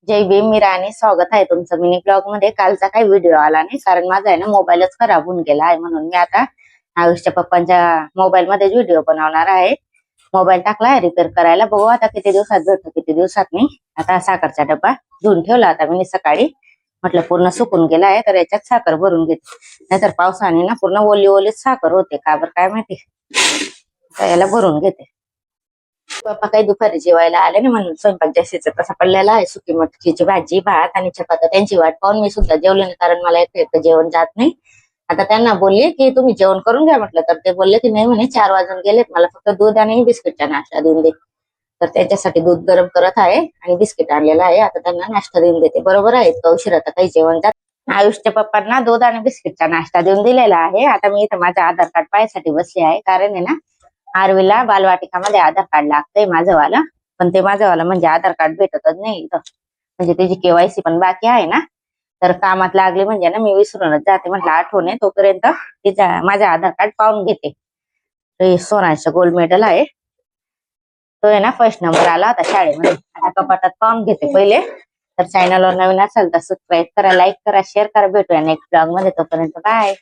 जय भीम, मी राणी. स्वागत आहे तुमचं मिनी ब्लॉग मध्ये. कालचा काही व्हिडिओ आला नाही कारण माझा आहे ना मोबाईलच खराब होऊन गेला आहे, म्हणून मी आता आयुषच्या पप्पांच्या मोबाईल मध्ये व्हिडिओ बनवणार आहे. मोबाईल टाकला आहे रिपेअर करायला. बघू आता किती दिवसात भेटतो, किती दिवसात नाही. आता साखरचा डब्बा धुवून ठेवला आता मी सकाळी. म्हटलं पूर्ण सुकून गेला आहे तर याच्यात साखर भरून घेते, नाहीतर पावसाने ना पूर्ण ओली ओलीच साखर होते, का बरं काय माहिती. तर याला भरून घेते. पप्पा काही दुपारी जेवायला आले ना, म्हणून स्वयंपाक जास्तीचा तसा पडलेला आहे. सुकी मटकीची भाजी, भात आणि चपात्या. त्यांची वाट पाहून मी सुद्धा जेवले नाही, कारण मला एकटं जेवण जात नाही. आता त्यांना बोलले की तुम्ही जेवण करून घ्या, म्हटलं तर ते बोलले की नाही म्हणे, 4 वाजून गेलेत, मला फक्त दूध आणि बिस्किटचा नाश्ता देऊन दे. तर त्याच्यासाठी दूध गरम करत आहे आणि बिस्किट आणलेला आहे. आता त्यांना नाश्ता देऊन देते. बरोबर आहे, इतका उशीर आता काही जेवण जात. आयुषच्या पप्पांना दूध आणि बिस्किटचा नाश्ता देऊन दिलेला आहे. आता मी इथं माझं आधार कार्ड पाहायसाठी बसले आहे, कारण आहे ना आरवीला बालवाटिकामध्ये आधार कार्ड लागतंय माझंवाला. पण ते माझंवाला म्हणजे आधार कार्ड भेटतच नाही इथं, म्हणजे त्याची केवायसी पण बाकी आहे ना. तर कामात लागले म्हणजे ना मी विसरूनच जाते. म्हटलं आठवण आहे तोपर्यंत तिचा माझं आधार कार्ड पाहून घेते. हे सोनाचं गोल्ड मेडल आहे, तो आहे ना फर्स्ट नंबर आला होता शाळेमध्ये. आता कपाटात पाहून घेते पहिले. तर चॅनलवर नवीन असेल तर सबस्क्राईब करा, लाईक करा, शेअर करा. भेटूया नेक्स्ट ब्लॉग मध्ये. तोपर्यंत बाय.